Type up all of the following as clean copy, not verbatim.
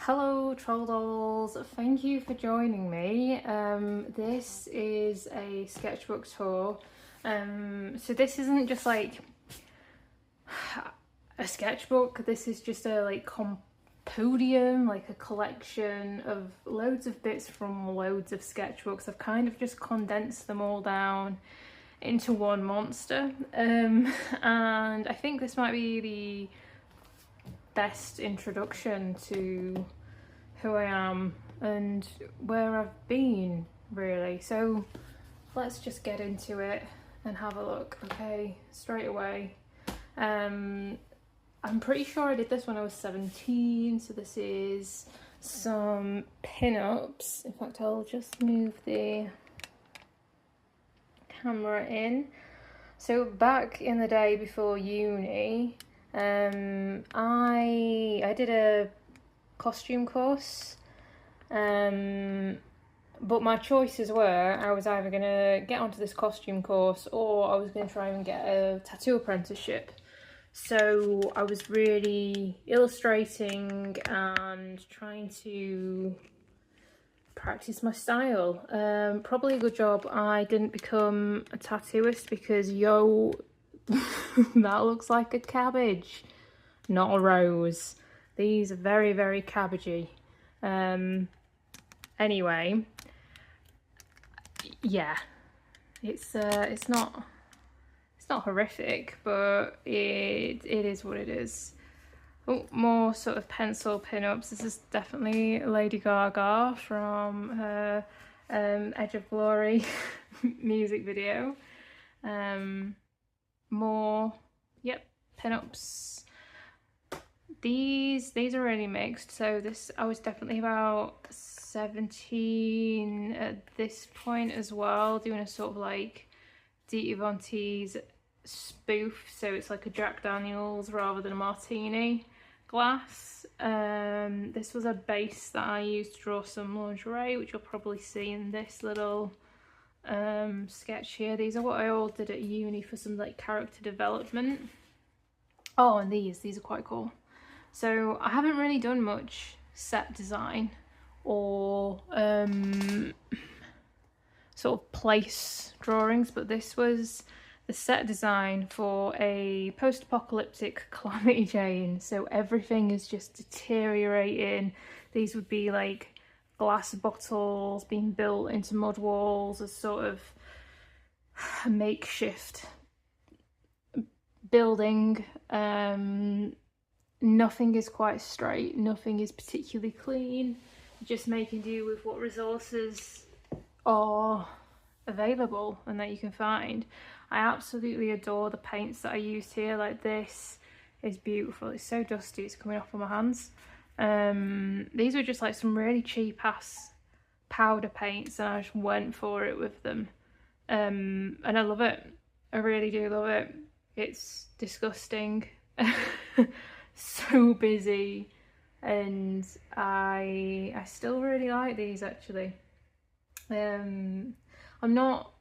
Hello Troll Dolls, thank you for joining me. This is a sketchbook tour. So this isn't just like a sketchbook, this is just a podium, like a collection of loads of bits from loads of sketchbooks. I've kind of just condensed them all down into one monster. And I think this might be the best introduction to who I am and where I've been, really. So let's just get into it and have a look. Okay, straight away. I'm pretty sure I did this when I was 17, so this is some pin-ups. In fact, I'll just move the camera in. So back in the day before uni, I did a costume course, but my choices were I was either going to get onto this costume course or I was going to try and get a tattoo apprenticeship. So I was really illustrating and trying to practice my style. Probably a good job I didn't become a tattooist because that looks like a cabbage, not a rose. These are very, very cabbagey. Anyway, yeah, it's not horrific, but it is what it is. Oh, more sort of pencil pin-ups. This is definitely Lady Gaga from her Edge of Glory music video. More, yep, pin-ups. These are really mixed. So I was definitely about 17 at this point as well, doing a sort of like Dita Von Teese spoof. So it's like a Jack Daniels rather than a martini glass. This was a base that I used to draw some lingerie, which you'll probably see in this little sketch here. These are what I all did at uni for some like character development. Oh, and these are quite cool. So I haven't really done much set design or sort of place drawings, but this was the set design for a post-apocalyptic Calamity Jane. So everything is just deteriorating. These would be like glass bottles being built into mud walls as sort of a makeshift building. Nothing is quite straight, nothing is particularly clean, just making do with what resources are available and that you can find. I absolutely adore the paints that I used here. Like, this is beautiful. It's so dusty, it's coming off of my hands. These were just like some really cheap ass powder paints and I just went for it with them. And I love it. I really do love it. It's disgusting. So busy, and I still really like these actually. I'm not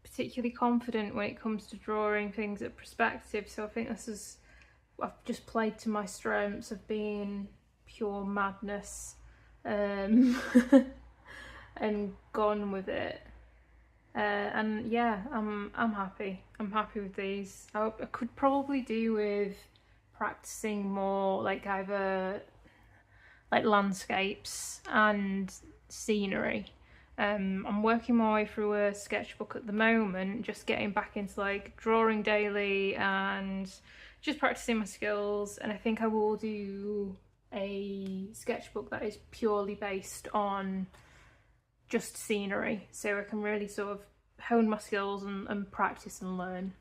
particularly confident when it comes to drawing things at perspective, so I think I've just played to my strengths of being pure madness, and gone with it. And yeah, I'm happy. I'm happy with these. I could probably do with practicing more like either like landscapes and scenery. I'm working my way through a sketchbook at the moment, just getting back into like drawing daily and just practicing my skills, and I think I will do a sketchbook that is purely based on just scenery, so I can really sort of hone my skills and practice and learn.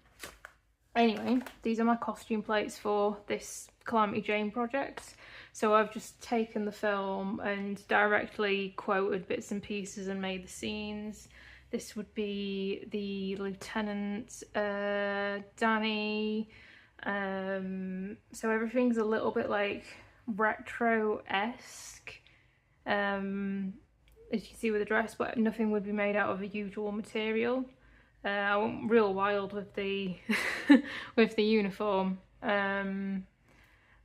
Anyway, these are my costume plates for this Calamity Jane project. So I've just taken the film and directly quoted bits and pieces and made the scenes. This would be the Lieutenant Danny. So everything's a little bit like retro-esque. As you can see with the dress, but nothing would be made out of a usual material. I went real wild with the with the uniform,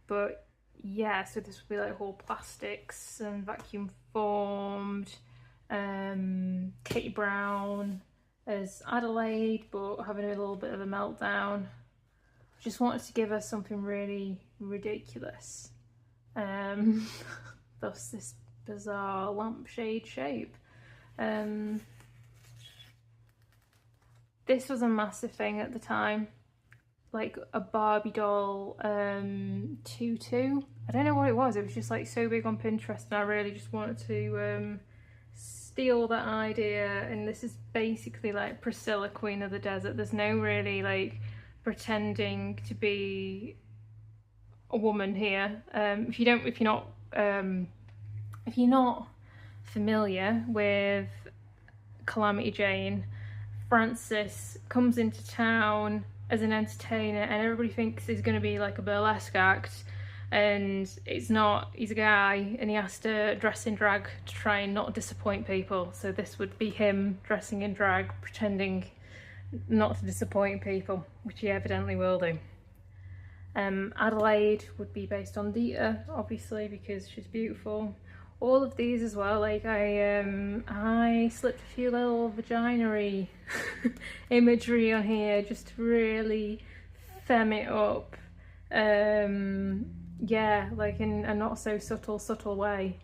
but yeah, so this would be like all plastics and vacuum formed. Katie Brown as Adelaide, but having a little bit of a meltdown. Just wanted to give her something really ridiculous. Thus this bizarre lampshade shape. This was a massive thing at the time, like a Barbie doll tutu. I don't know what it was. It was just like so big on Pinterest, and I really just wanted to steal that idea. And this is basically like Priscilla, Queen of the Desert. There's no really like pretending to be a woman here. If you're not familiar with Calamity Jane, Francis comes into town as an entertainer and everybody thinks he's going to be like a burlesque act, and it's not. He's a guy and he has to dress in drag to try and not disappoint people. So this would be him dressing in drag, pretending not to disappoint people, which he evidently will do. Adelaide would be based on Dita, obviously, because she's beautiful. All of these as well, like I slipped a few little vagina-y imagery on here just to really femme it up. Yeah, like in a not so subtle way.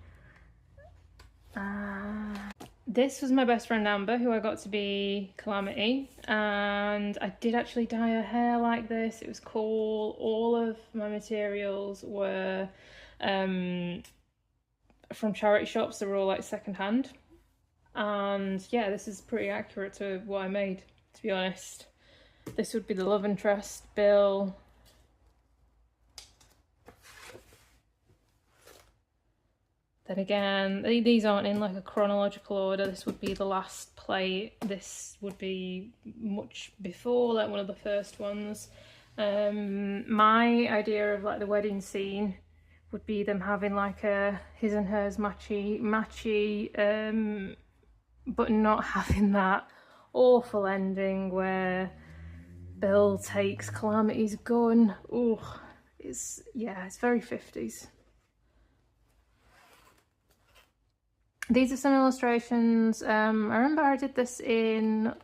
This was my best friend Amber, who I got to be Calamity, and I did actually dye her hair like this. It was cool. All of my materials were from charity shops. They were all like secondhand, and yeah, this is pretty accurate to what I made, to be honest. This would be the love interest, Bill. Then again, these aren't in like a chronological order. This would be the last plate. This would be much before, like one of the first ones. My idea of like the wedding scene would be them having like a his and hers matchy, but not having that awful ending where Bill takes Calamity's gun. Oh, it's very 50s. These are some illustrations. I remember I did this in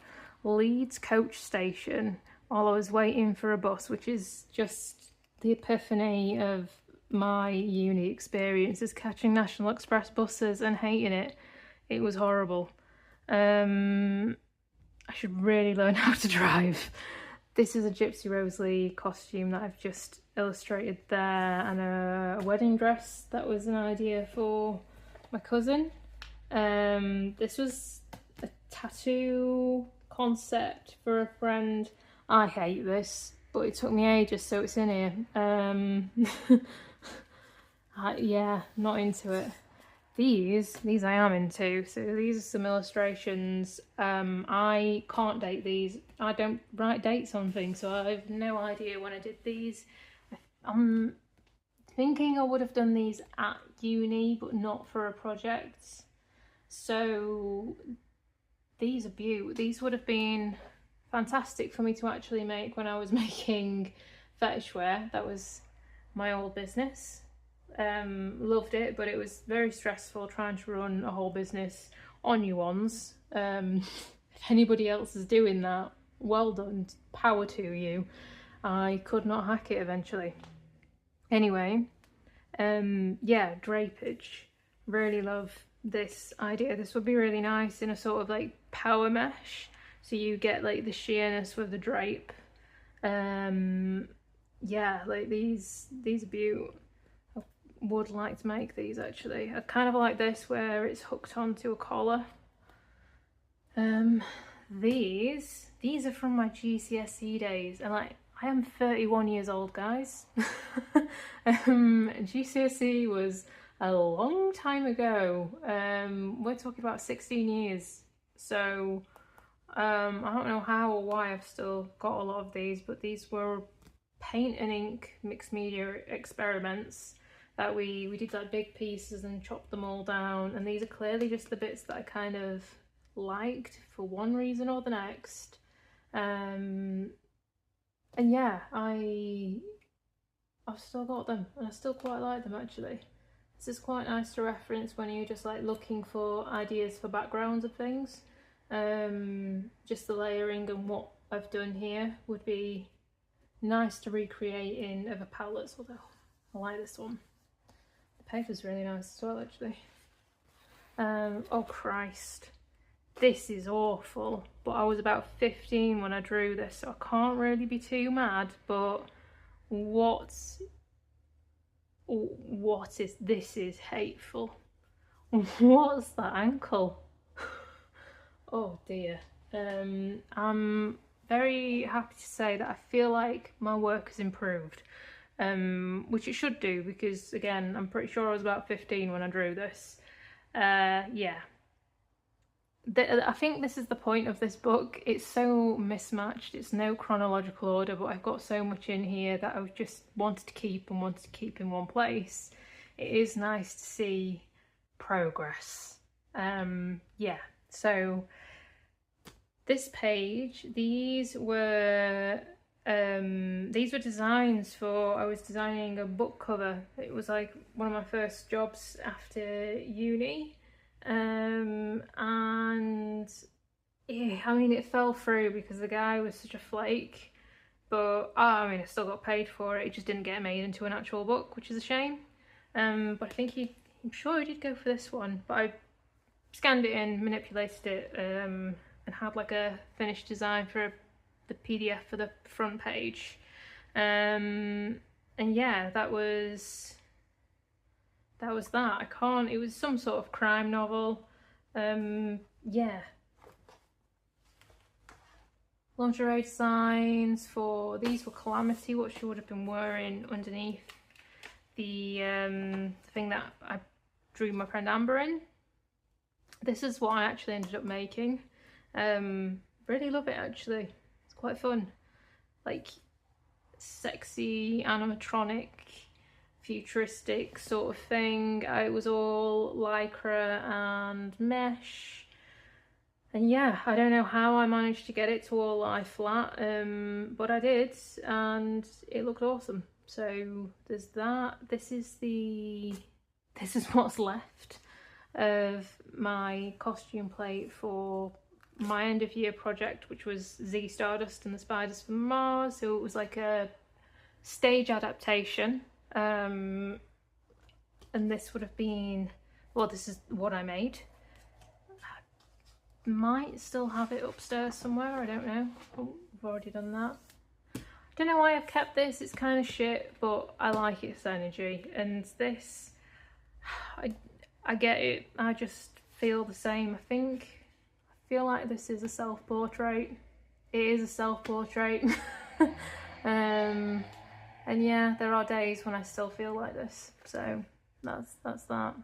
Leeds coach station while I was waiting for a bus, which is just the epiphany of my uni experiences, catching National Express buses and hating it. It was horrible. I should really learn how to drive. This is a Gypsy Rose Lee costume that I've just illustrated there, and a wedding dress that was an idea for my cousin. This was a tattoo concept for a friend. I hate this, but it took me ages, so it's in here. Yeah, not into it. These I am into. So these are some illustrations. I can't date these. I don't write dates on things, so I have no idea when I did these. I'm thinking I would have done these at uni, but not for a project. So these are beautiful. These would have been fantastic for me to actually make when I was making fetish wear. That was my old business. Loved it, but it was very stressful trying to run a whole business on your ones. If anybody else is doing that, well done, power to you. I could not hack it eventually. Anyway, yeah, drapage. Really love this idea. This would be really nice in a sort of like power mesh, so you get like the sheerness with the drape. Yeah, like these are beautiful. I would like to make these actually. I kind of like this where it's hooked onto a collar. These are from my GCSE days, and like I am 31 years old, guys. GCSE was a long time ago. We're talking about 16 years. So I don't know how or why I've still got a lot of these, but these were paint and ink mixed media experiments that we did like big pieces and chopped them all down, and these are clearly just the bits that I kind of liked for one reason or the next. And yeah, I I've still got them, and I still quite like them actually. This is quite nice to reference when you're just like looking for ideas for backgrounds of things. Just the layering and what I've done here would be nice to recreate in other palettes, although I like this one. The paper's really nice as well actually. Oh Christ, this is awful, but I was about 15 when I drew this, so I can't really be too mad, but what is this? Is hateful. What's that ankle? Oh dear. I'm very happy to say that I feel like my work has improved, which it should do, because again, I'm pretty sure I was about 15 when I drew this. Yeah. I think this is the point of this book. It's so mismatched. It's no chronological order, but I've got so much in here that I just wanted to keep and wanted to keep in one place. It is nice to see progress. Yeah, so this page, these were designs for, I was designing a book cover. It was like one of my first jobs after uni. And yeah, I mean, it fell through because the guy was such a flake, but I mean, I still got paid for it. It just didn't get made into an actual book, which is a shame. But I think I'm sure he did go for this one, but I scanned it in, manipulated it, and had like a finished design for the PDF for the front page. And yeah, that was that. I can't, it was some sort of crime novel. Yeah. Lingerie designs for, these were Calamity, what she would have been wearing underneath the thing that I drew my friend Amber in. This is what I actually ended up making. Really love it actually. It's quite fun. Like sexy, animatronic, futuristic sort of thing. It was all lycra and mesh, and yeah, I don't know how I managed to get it to all lie flat, but I did, and it looked awesome. So there's that. This is what's left of my costume plate for my end of year project, which was Ziggy Stardust and the Spiders from Mars. So it was like a stage adaptation. And this would have been, well, this is what I made. I might still have it upstairs somewhere, I don't know. Oh, I've already done that. I don't know why I've kept this, it's kind of shit, but I like its energy. And this, I get it, I just feel the same. I feel like this is a self-portrait. It is a self-portrait. And yeah, there are days when I still feel like this, so that's that.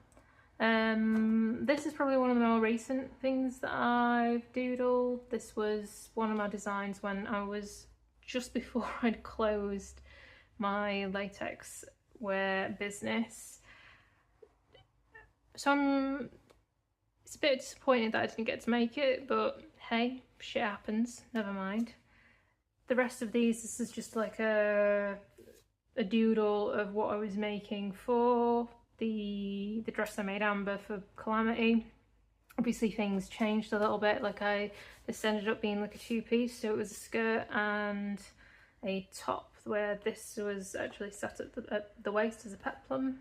This is probably one of the more recent things that I've doodled. This was one of my designs when I was just before I'd closed my latex wear business. So it's a bit disappointed that I didn't get to make it, but hey, shit happens, never mind. The rest of these, this is just like a doodle of what I was making for the dress I made Amber for Calamity. Obviously things changed a little bit, like this ended up being like a two-piece, so it was a skirt and a top, where this was actually sat at the waist as a peplum.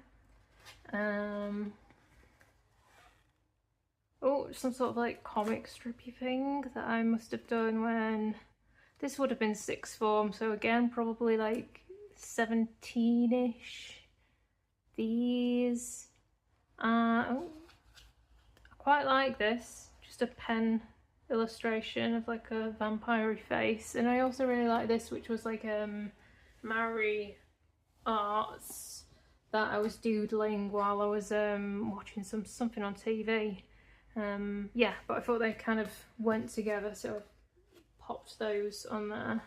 Oh, some sort of like comic strippy thing that I must have done when this would have been sixth form, so again probably like 17-ish. These oh, I quite like this, just a pen illustration of like a vampire face. And I also really like this, which was like Maori arts that I was doodling while I was watching something on TV. Yeah, but I thought they kind of went together, so I popped those on there.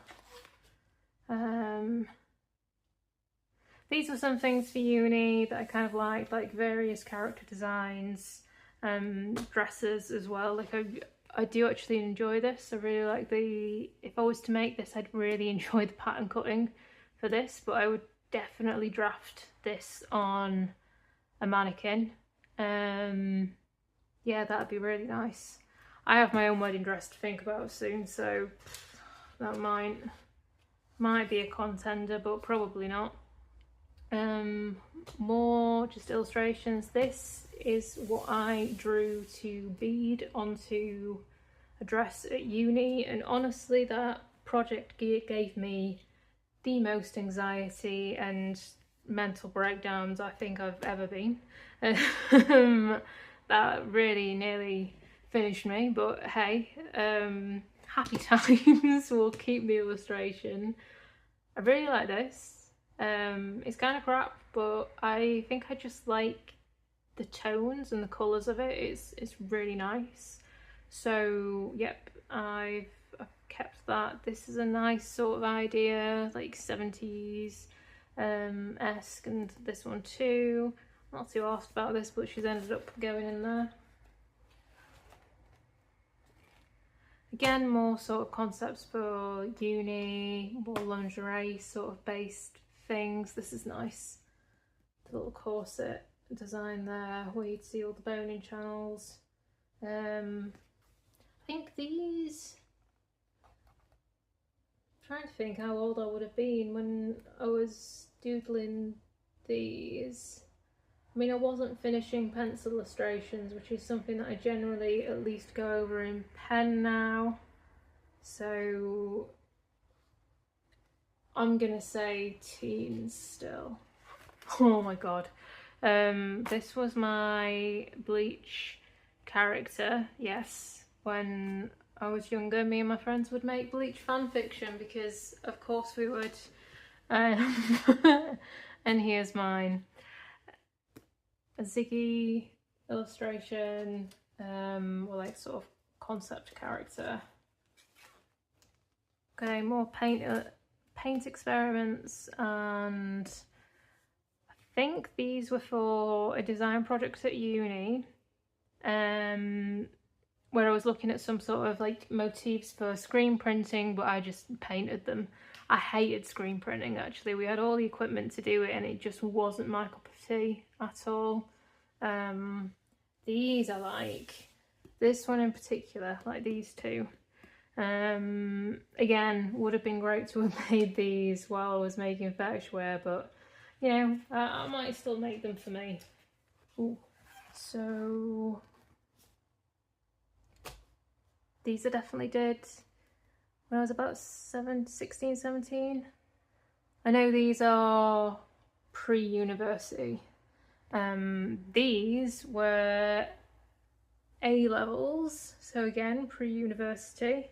These were some things for uni that I kind of liked, like various character designs, dresses as well. Like I do actually enjoy this. I really like if I was to make this, I'd really enjoy the pattern cutting for this, but I would definitely draft this on a mannequin. Yeah, that'd be really nice. I have my own wedding dress to think about soon, so that might be a contender, but probably not. More just illustrations. This is what I drew to bead onto a dress at uni, and honestly that project gave me the most anxiety and mental breakdowns I think I've ever been. That really nearly finished me, but hey, happy times. Will keep the illustration. I really like this. It's kind of crap, but I think I just like the tones and the colours of it. It's really nice. So yep, I've kept that. This is a nice sort of idea, like 70s esque, and this one too. I'm not too asked about this, but she's ended up going in there. Again, more sort of concepts for uni, more lingerie sort of based things. This is nice. The little corset design there where you'd see all the boning channels. I think these, I'm trying to think how old I would have been when I was doodling these. I mean, I wasn't finishing pencil illustrations, which is something that I generally at least go over in pen now. So I'm gonna say teens still. Oh my god. This was my Bleach character, yes. When I was younger, me and my friends would make Bleach fan fiction because of course we would. And here's mine. A Ziggy illustration, or like sort of concept character. Okay, more paint experiments, and I think these were for a design project at uni, where I was looking at some sort of like motifs for screen printing, but I just painted them. I hated screen printing actually. We had all the equipment to do it and it just wasn't my cup of tea at all. These I like. This one in particular, like these two. Again, would have been great to have made these while I was making fetish wear, but you know, I might still make them for me. Ooh. So these I definitely did when I was about 16, 17. I know these are pre-university. These were A-levels, so again, pre-university.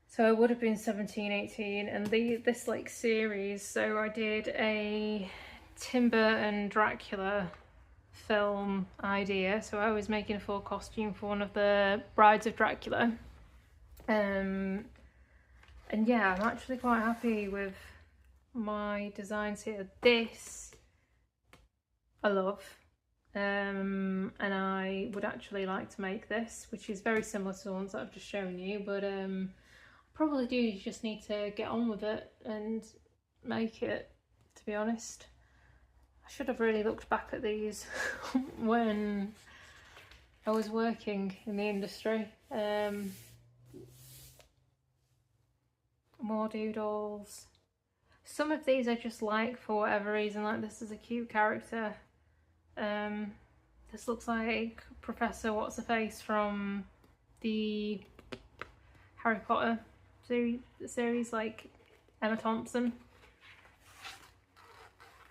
So I would have been 17, 18, and this like series, so I did a Tim Burton Dracula film idea, so I was making a full costume for one of the brides of Dracula. And yeah, I'm actually quite happy with my designs here. This I love, and I would actually like to make this, which is very similar to the ones that I've just shown you, but probably do just need to get on with it and make it, to be honest. I should have really looked back at these when I was working in the industry. More doodles. Some of these I just like for whatever reason, like this is a cute character. This looks like Professor What's-Her-Face from the Harry Potter series, like Emma Thompson.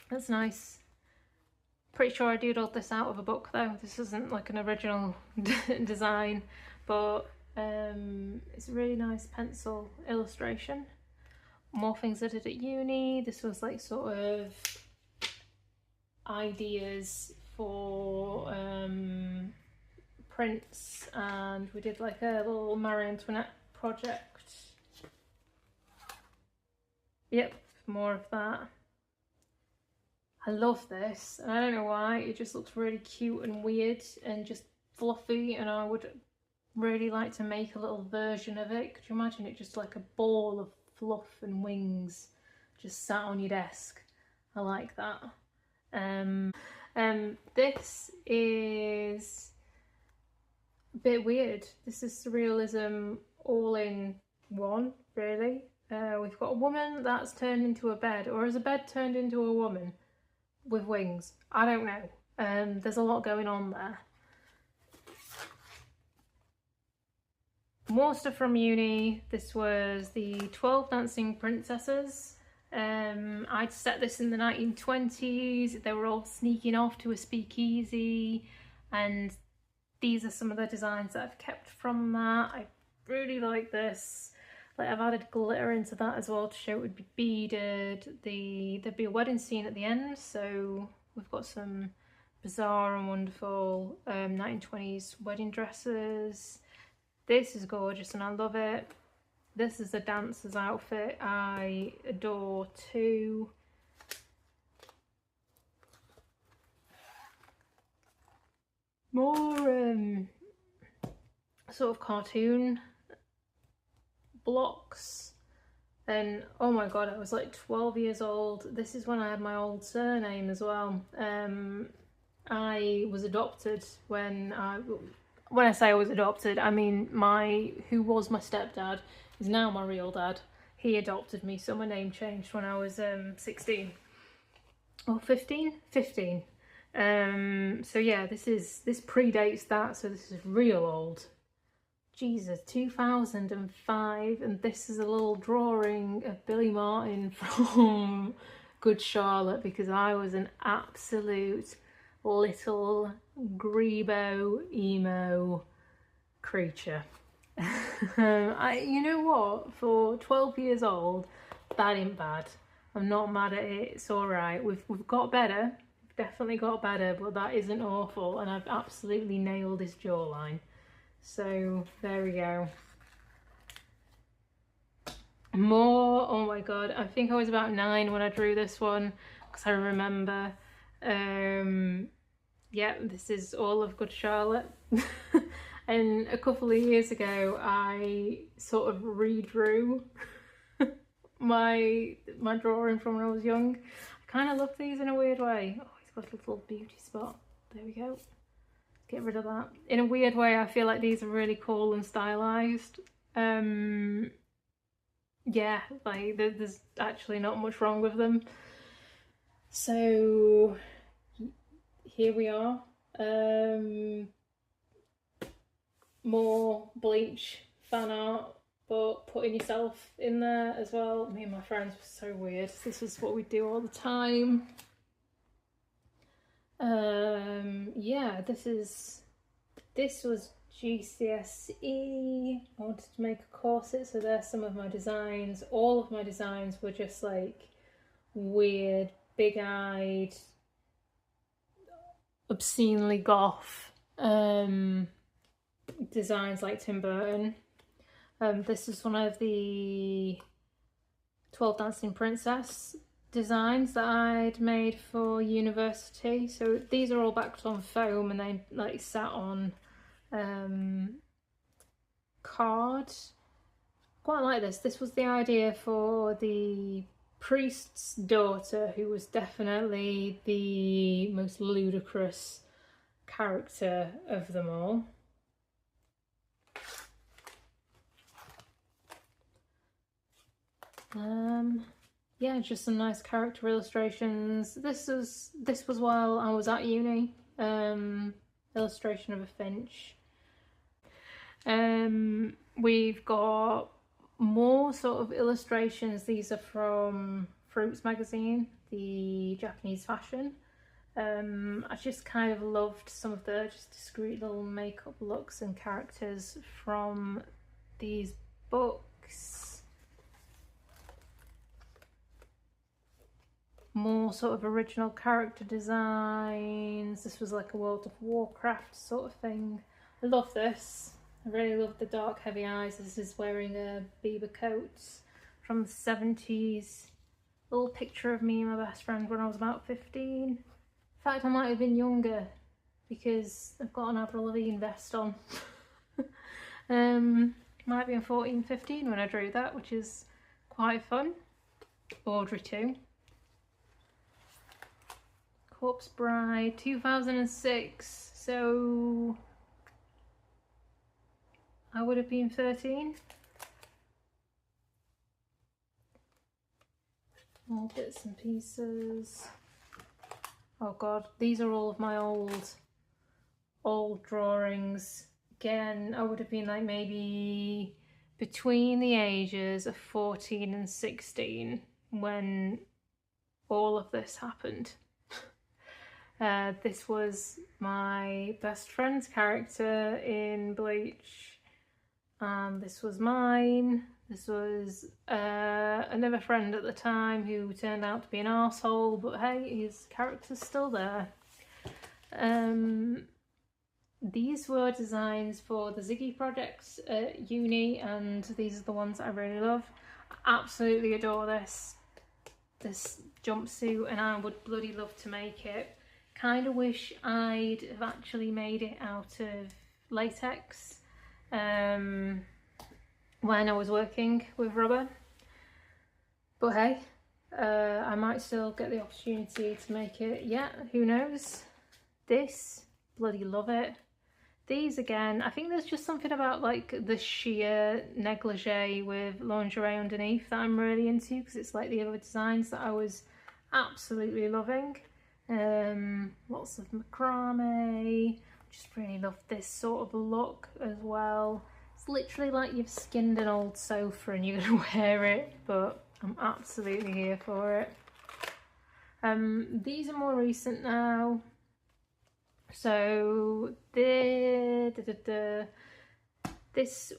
That's nice. Pretty sure I doodled this out of a book though. This isn't like an original design, but it's a really nice pencil illustration. More things I did at uni. This was like sort of ideas for prints, and we did like a little Marie Antoinette project. Yep, more of that. I love this, and I don't know why, it just looks really cute and weird and just fluffy, and I would really like to make a little version of it. Could you imagine it just like a ball of fluff and wings just sat on your desk? I like that. This is a bit weird. This is surrealism all in one, really. We've got a woman that's turned into a bed, or is a bed turned into a woman with wings? I don't know. There's a lot going on there. More stuff from uni. This was the 12 Dancing Princesses. I'd set this in the 1920s. They were all sneaking off to a speakeasy, and these are some of the designs that I've kept from that. I really like this. Like, I've added glitter into that as well to show it would be beaded. There'd be a wedding scene at the end, so we've got some bizarre and wonderful 1920s wedding dresses. This is gorgeous and I love it. This is a dancer's outfit I adore too. More sort of cartoon blocks. And oh my god, I was like 12 years old. This is when I had my old surname as well. I was adopted when I say I was adopted, I mean who was my stepdad is now my real dad. He adopted me, so my name changed when I was 16 or 15. So yeah, this predates that, so this is real old. Jesus, 2005, and this is a little drawing of Billy Martin from Good Charlotte, because I was an absolute little grebo emo creature. You know what, for 12 years old, that ain't bad. I'm not mad at it. It's all right. We've got better. We've definitely got better, but that isn't awful, and I've absolutely nailed his jawline. So there we go. More. Oh my god, I think I was about 9 when I drew this one, because I remember. Yeah, this is all of Good Charlotte. And a couple of years ago I sort of redrew my drawing from when I was young. I kind of love these in a weird way. Oh, he's got a little beauty spot. There we go. Get rid of that. In a weird way, I feel like these are really cool and stylized. Yeah, like there's actually not much wrong with them. So here we are. More Bleach fan art, but putting yourself in there as well. Me and my friends were so weird. This is what we do all the time. Yeah, this was GCSE. I wanted to make a corset, so there's some of my designs. All of my designs were just like weird, big-eyed, obscenely goth designs like Tim Burton. This is one of the 12 Dancing Princess designs that I'd made for university. So these are all backed on foam and they like sat on card. Quite like this. This was the idea for the priest's daughter, who was definitely the most ludicrous character of them all. Yeah, just some nice character illustrations. This was while I was at uni. Illustration of a finch. We've got more sort of illustrations. These are from Fruits magazine, the Japanese fashion. I just kind of loved some of the just discreet little makeup looks and characters from these books. More sort of original character designs. This was like a World of Warcraft sort of thing. I love this. I really love the dark heavy eyes. This is wearing a Bieber coat from the 70s. A little picture of me and my best friend when I was about 15. In fact, I might have been younger because I've got an Avril Lavigne vest on. Might have been 14, 15 when I drew that, which is quite fun. Audrey too. Corpse Bride, 2006, so I would have been 13. More bits and pieces. Oh god, these are all of my old drawings. Again, I would have been like maybe between the ages of 14 and 16 when all of this happened. This was my best friend's character in Bleach. This was mine. This was another friend at the time who turned out to be an arsehole, but hey, his character's still there. These were designs for the Ziggy projects at uni, and these are the ones that I really love. I absolutely adore this jumpsuit, and I would bloody love to make it. Kind of wish I'd have actually made it out of latex when I was working with rubber, but hey, I might still get the opportunity to make it yet, who knows. This, bloody love it. These again, I think there's just something about like the sheer negligee with lingerie underneath that I'm really into, because it's like the other designs that I was absolutely loving. Lots of macrame. Just really love this sort of look as well. It's literally like you've skinned an old sofa and you're gonna wear it, but I'm absolutely here for it. These are more recent now. So this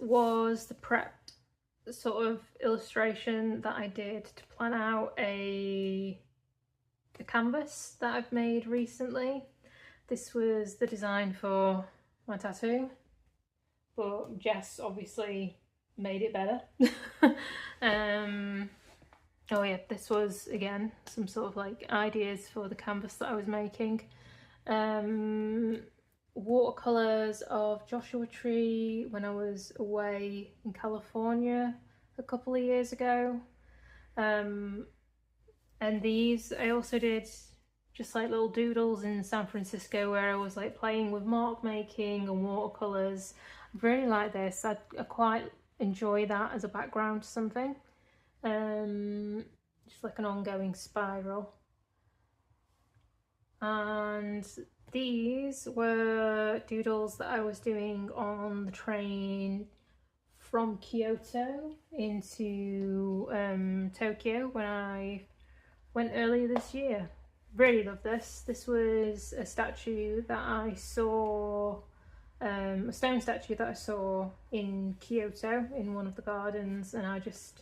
was the prep sort of illustration that I did to plan out a canvas that I've made recently. This was the design for my tattoo, but Jess obviously made it better. Oh yeah, this was again some sort of like ideas for the canvas that I was making. Watercolors of Joshua Tree when I was away in California a couple of years ago. And these I also did just like little doodles in San Francisco where I was like playing with mark making and watercolors. I really like this. I quite enjoy that as a background to something. Just like an ongoing spiral. And these were doodles that I was doing on the train from Kyoto into Tokyo when I went earlier this year. Really love this. This was a statue that I saw, a stone statue that I saw in Kyoto in one of the gardens, and I just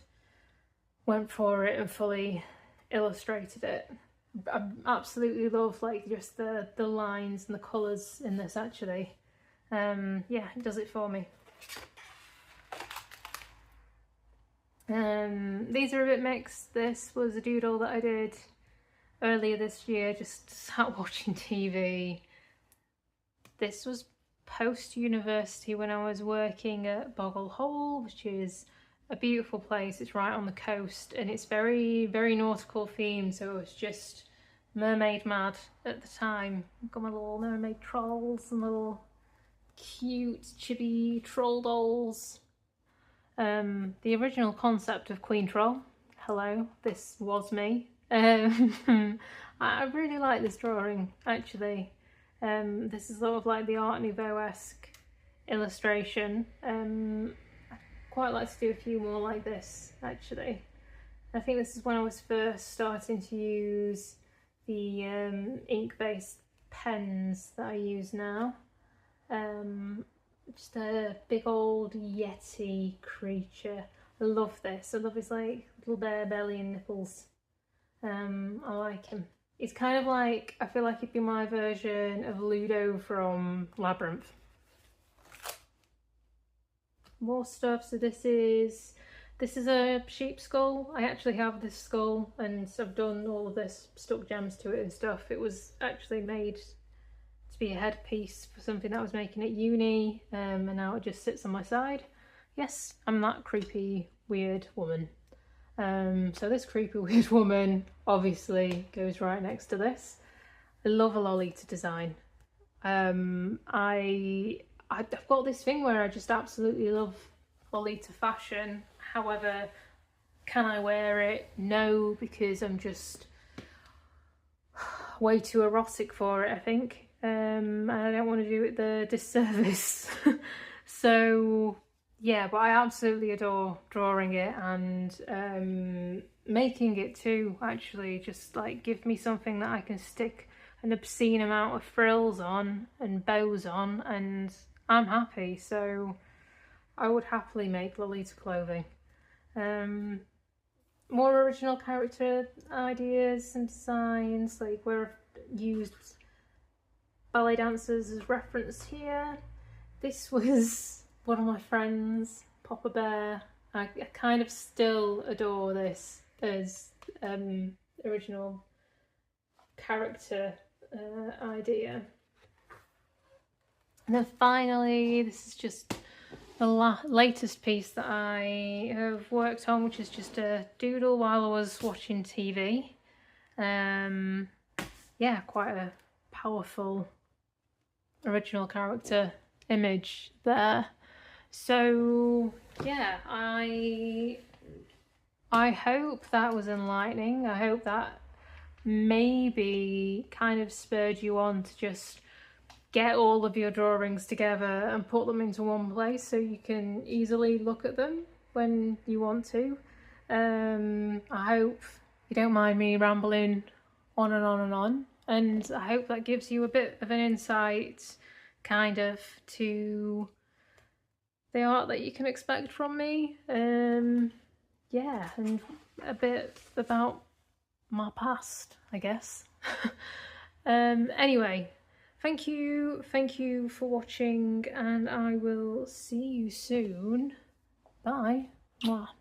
went for it and fully illustrated it. I absolutely love like just the lines and the colours in this actually. Yeah, it does it for me. These are a bit mixed. This was a doodle that I did earlier this year, just sat watching TV. This was post-university when I was working at Boggle Hole, which is a beautiful place. It's right on the coast and it's very, very nautical themed, so it was just mermaid mad at the time. I've got my little mermaid trolls and little cute chibi troll dolls. The original concept of Queen Troll, hello, this was me. I really like this drawing actually. This is sort of like the Art Nouveau-esque illustration. I quite like to do a few more like this actually. I think this is when I was first starting to use the ink-based pens that I use now. Just a big old yeti creature. I love this. I love his like little bare belly and nipples. I like him. He's kind of like, I feel like he'd be my version of Ludo from Labyrinth. More stuff. So this is a sheep skull. I actually have this skull and I've done all of this, stuck gems to it and stuff. It was actually made to be a headpiece for something that I was making at uni, and now it just sits on my side. Yes, I'm that creepy, weird woman. So this creepy, weird woman obviously goes right next to this. I love a Lolita design. I've got this thing where I just absolutely love Lolita fashion. However, can I wear it? No, because I'm just way too erotic for it, I think. And I don't want to do it the disservice. So yeah, but I absolutely adore drawing it and making it too, actually. Just like give me something that I can stick an obscene amount of frills on and bows on and I'm happy. So I would happily make Lolita clothing. More original character ideas and designs, like where I've used ballet dancers as reference here. This was one of my friends, Papa Bear. I kind of still adore this as original character idea. And then finally, this is just the latest piece that I have worked on, which is just a doodle while I was watching TV. Yeah, quite a powerful original character image there. So yeah, I hope that was enlightening. I hope that maybe kind of spurred you on to just get all of your drawings together and put them into one place so you can easily look at them when you want to. I hope you don't mind me rambling on and on and on, and I hope that gives you a bit of an insight kind of to the art that you can expect from me. Yeah, and a bit about my past, I guess. Anyway, thank you for watching, and I will see you soon. Bye. Mwah.